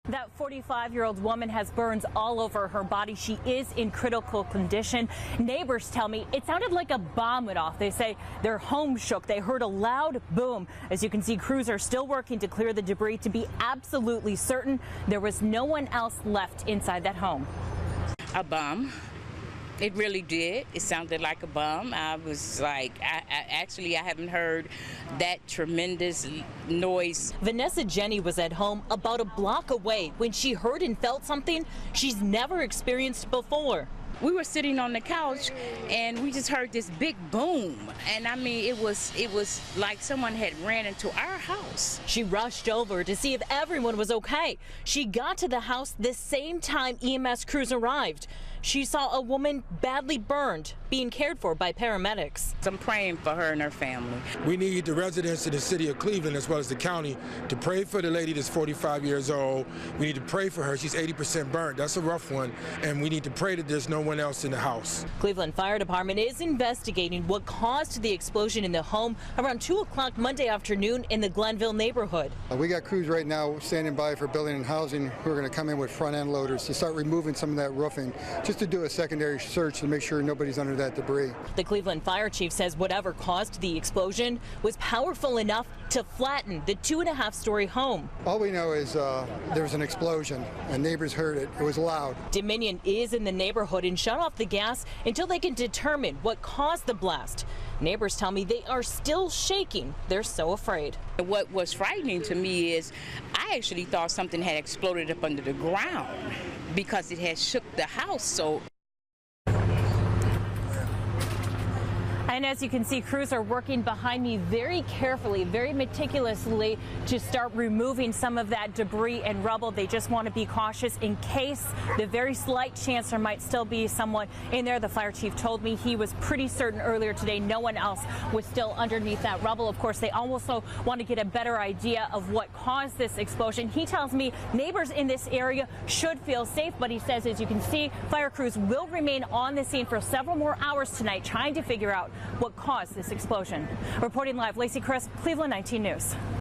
That 45-year-old woman has burns all over her body. She is in critical condition. Neighbors tell me it sounded like a bomb went off. They say their home shook. They heard a loud boom. As you can see, crews are still working to clear the debris to be absolutely certain there was no one else left inside that home. A bomb. It really did. It sounded like a bomb. I was like, I haven't heard that tremendous noise. Vanessa Jenny was at home about a block away when she heard and felt something she's never experienced before. We were sitting on the couch and we just heard this big boom. And I mean, it was like someone had ran into our house. She rushed over to see if everyone was okay. She got to the house the same time EMS crews arrived. She saw a woman badly burned, being cared for by paramedics. I'm praying for her and her family. We need the residents of the city of Cleveland as well as the county to pray for the lady that's 45 years old. We need to pray for her. She's 80% burned. That's a rough one. And we need to pray that there's no one else in the house. Cleveland Fire Department is investigating what caused the explosion in the home around 2 o'clock Monday afternoon in the Glenville neighborhood. We got crews right now standing by for building and housing who are going to come in with front end loaders to start removing some of that roofing, just to do a secondary search to make sure nobody's under that debris. The Cleveland fire chief says whatever caused the explosion was powerful enough to flatten the 2.5-story home. All we know is there was an explosion and neighbors heard it. It was loud. Dominion is in the neighborhood and shut off the gas until they can determine what caused the blast. Neighbors tell me they are still shaking. They're so afraid. What was frightening to me is I actually thought something had exploded up under the ground because it had shook the house so. And as you can see, crews are working behind me very carefully, very meticulously to start removing some of that debris and rubble. They just want to be cautious in case the very slight chance there might still be someone in there. The fire chief told me he was pretty certain earlier today no one else was still underneath that rubble. Of course, they also want to get a better idea of what caused this explosion. He tells me neighbors in this area should feel safe, but he says, as you can see, fire crews will remain on the scene for several more hours tonight trying to figure out what caused this explosion. Reporting live, Lacey Chris, Cleveland 19 News.